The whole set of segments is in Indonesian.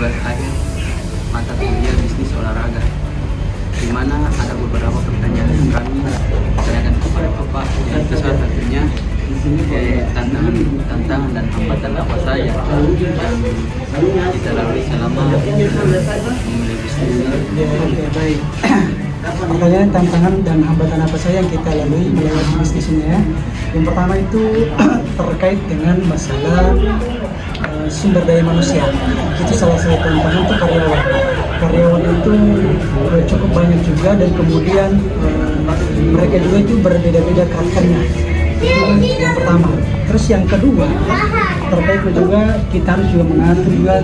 tugas akhir mata kuliah bisnis olahraga, di mana ada beberapa pertanyaan yang kami tanyakan kepada Bapak. Yang salah satunya tantangan dan hambatan apa saja yang kita lalui selama memulai bisnis. Oke, baik. Pertanyaan tantangan dan hambatan apa saja yang kita lalui melewati bisnis ini ya. Yang pertama itu terkait dengan masalah sumber daya manusia. Itu salah satu tantangan itu karyawan. Karyawan itu cukup banyak juga, dan kemudian mereka juga itu berbeda-beda karakternya. Itu yang pertama. Terus yang kedua, terkait juga kita harus juga mengatur juga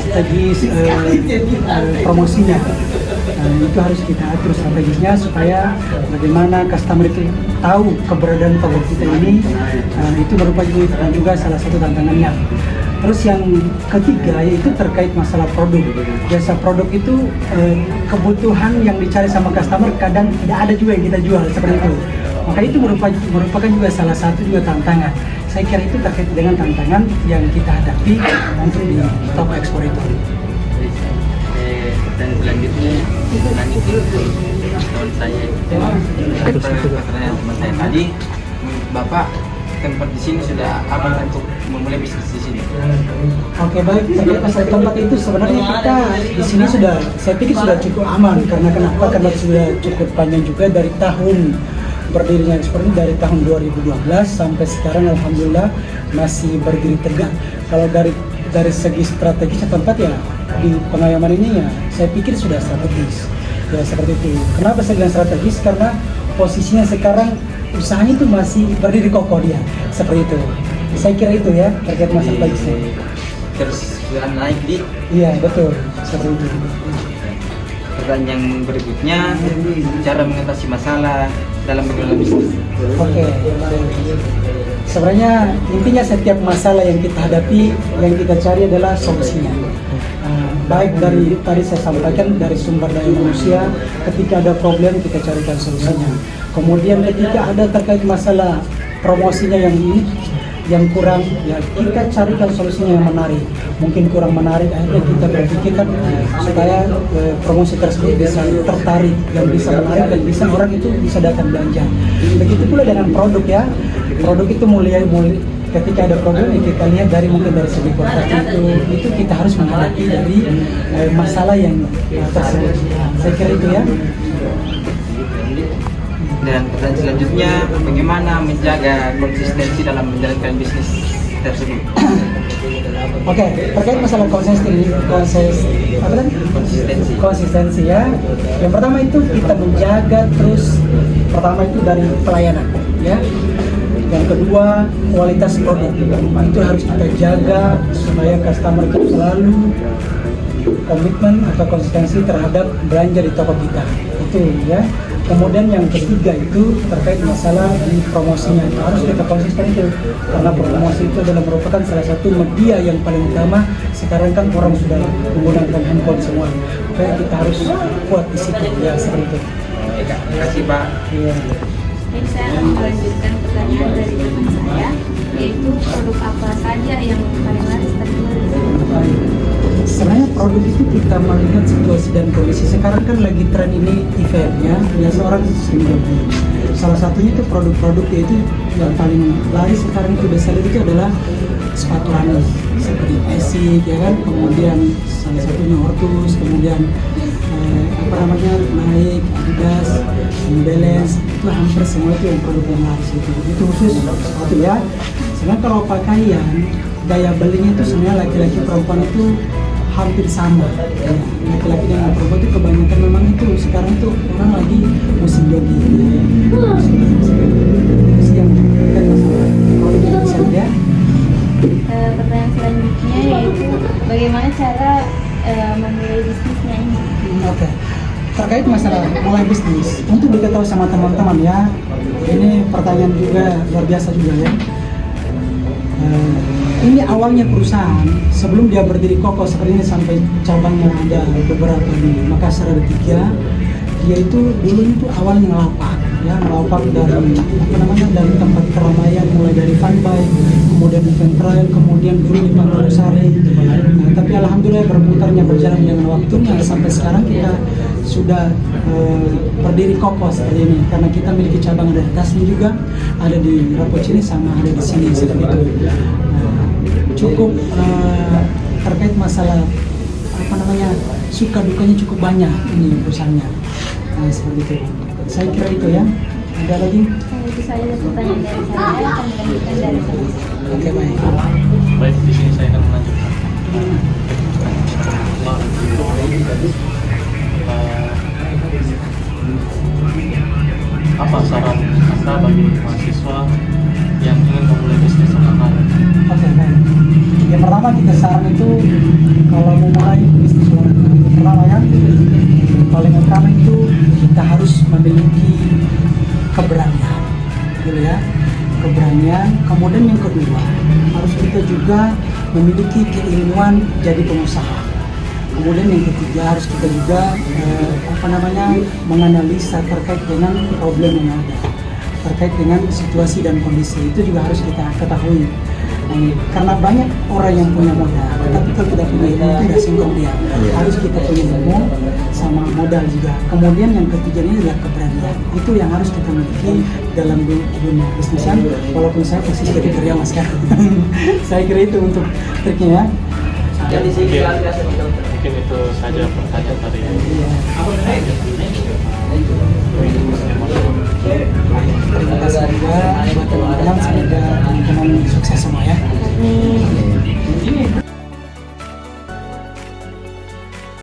strategis promosinya. Itu harus kita atur strategisnya supaya bagaimana customer itu tahu keberadaan produk kita ini. Itu merupakan juga salah satu tantangannya. Terus yang ketiga yaitu terkait masalah produk. Biasa produk itu kebutuhan yang dicari sama customer kadang tidak ada juga yang kita jual seperti itu. Maka itu merupakan juga salah satu juga tantangan. Saya kira itu terkait dengan tantangan yang kita hadapi untuk di toko ekspor itu. Dan selanjutnya tahun saya pertanyaan teman saya tadi, Bapak tempat di sini sudah aman untuk memulai bisnis di sini? Oke, baik. Terkait masalah tempat itu sebenarnya kita di sini sudah, saya pikir sudah cukup aman. Karena kenapa? Karena sudah cukup panjang juga dari tahun berdirinya ekspor ini, dari tahun 2012 sampai sekarang alhamdulillah masih berdiri tegak. Kalau dari segi strategisnya tempat ya di Pengayoman ini ya saya pikir sudah strategis. Ya seperti itu. Kenapa saya bilang strategis? Karena posisinya sekarang usahanya itu masih berdiri kokoh dia, seperti itu. Saya kira itu ya terkait masalah strategisnya. Terus sudah naik di? Iya betul, seperti itu. Pertanyaan yang berikutnya, cara mengatasi masalah dalam mengelola bisnis. Oke. Sebenarnya intinya setiap masalah yang kita hadapi, yang kita cari adalah solusinya. Baik dari tadi saya sampaikan dari sumber daya manusia, ketika ada problem kita carikan solusinya. Kemudian ketika ada terkait masalah promosinya yang kurang, ya kita carikan solusinya yang menarik. Mungkin kurang menarik, akhirnya kita berpikirkan supaya promosi tersebut bisa tertarik, yang bisa menarik dan bisa orang itu bisa datang belanja. Begitu pula dengan produk ya. Produk itu mulai ketika ada problem ya kita lihat mungkin dari segi kualitas itu kita harus menghadapi dari masalah yang tersebut. Saya kira itu ya. Dan pertanyaan selanjutnya, bagaimana menjaga konsistensi dalam menjalankan bisnis tersebut? Oke, terkait masalah konsistensi ya. Yang pertama itu kita menjaga terus, pertama itu dari pelayanan ya. Yang kedua, kualitas produk itu harus kita jaga supaya customer itu selalu komitmen atau konsistensi terhadap belanja di toko kita. Itu ya. Kemudian yang ketiga itu terkait masalah di promosinya, itu harus kita konsisten itu, karena promosi itu adalah merupakan salah satu media yang paling utama. Sekarang kan orang sudah menggunakan handphone semua, makanya kita harus kuat di situ ya, seperti itu. Terima kasih Pak. Iya. Baik, saya akan melanjutkan pertanyaan dari teman saya, yaitu produk apa saja yang paling laris terjual di sini? Sebenarnya produk itu kita melihat situasi dan kondisi. Sekarang kan lagi tren ini eventnya, biasa orang sering beli. Salah satunya itu produk-produk yaitu yang paling laris sekarang itu bestseller itu adalah sepatu running seperti Asics ya kan, kemudian salah satunya Ortus, kemudian Nike, Adidas, New Balance, itu hampir semua itu yang produk yang laris itu khusus sepatu ya. Sebenarnya kalau pakaian daya belinya itu sebenarnya laki-laki perempuan itu hampir sama ya. Laki-laki dan perempuan itu kebanyakan memang itu sekarang itu orang lagi musim jogging itu sih yang kan masalah produk yang bisa ya. Pertanyaan selanjutnya yaitu bagaimana cara memulai bisnisnya ini? Oke. Terkait masalah mulai bisnis, untuk diketahui sama teman-teman ya, ini pertanyaan juga luar biasa juga ya. Ini awalnya perusahaan sebelum dia berdiri kokoh seperti ini sampai cabangnya ada beberapa di Makassar ada 3. Dia itu dulu itu awalnya ngelapak dari dari tempat keramaian mulai dari fun bike, kemudian di Ventrail, kemudian dulu di Pantelosari. Nah, tapi alhamdulillah berputarnya berjalan dengan waktunya sampai sekarang kita sudah berdiri kokoh seperti ini karena kita memiliki cabang ada di Tasni juga, ada di Rapocini sama ada di sini seperti itu. Cukup terkait masalah apa namanya suka dukanya cukup banyak ini perusahaannya. Nah, seperti itu. Saya kira itu ya. Ada lagi? Itu saja pertanyaan dari saya. Akan melanjutkan dari saya. Oke, baik. Baik, di sini saya akan melanjutkan. Apa saran Anda bagi mahasiswa yang ingin memulai bisnis olahraga? Oke, baik. Yang pertama kita saran itu kalau mau mulai bisnis olahraga itu pertama ya, paling utama itu kita harus memiliki keberanian, gitu ya, keberanian. Kemudian yang kedua harus kita juga memiliki keinginan jadi pengusaha. Kemudian yang ketiga harus kita juga menganalisa terkait dengan problem yang ada, terkait dengan situasi dan kondisi itu juga harus kita ketahui. Karena banyak orang yang punya modal, tapi kalau tidak punya ilmu itu tidak singkong dia. Harus kita punya ilmu sama modal juga. Kemudian yang ketiga ini adalah keberanian. Itu yang harus kita miliki dalam dunia bisnisan. Walaupun saya posisi jadi karyawan sekarang. Saya kira itu untuk triknya ya. Mungkin itu saja pertanyaan dari Iya.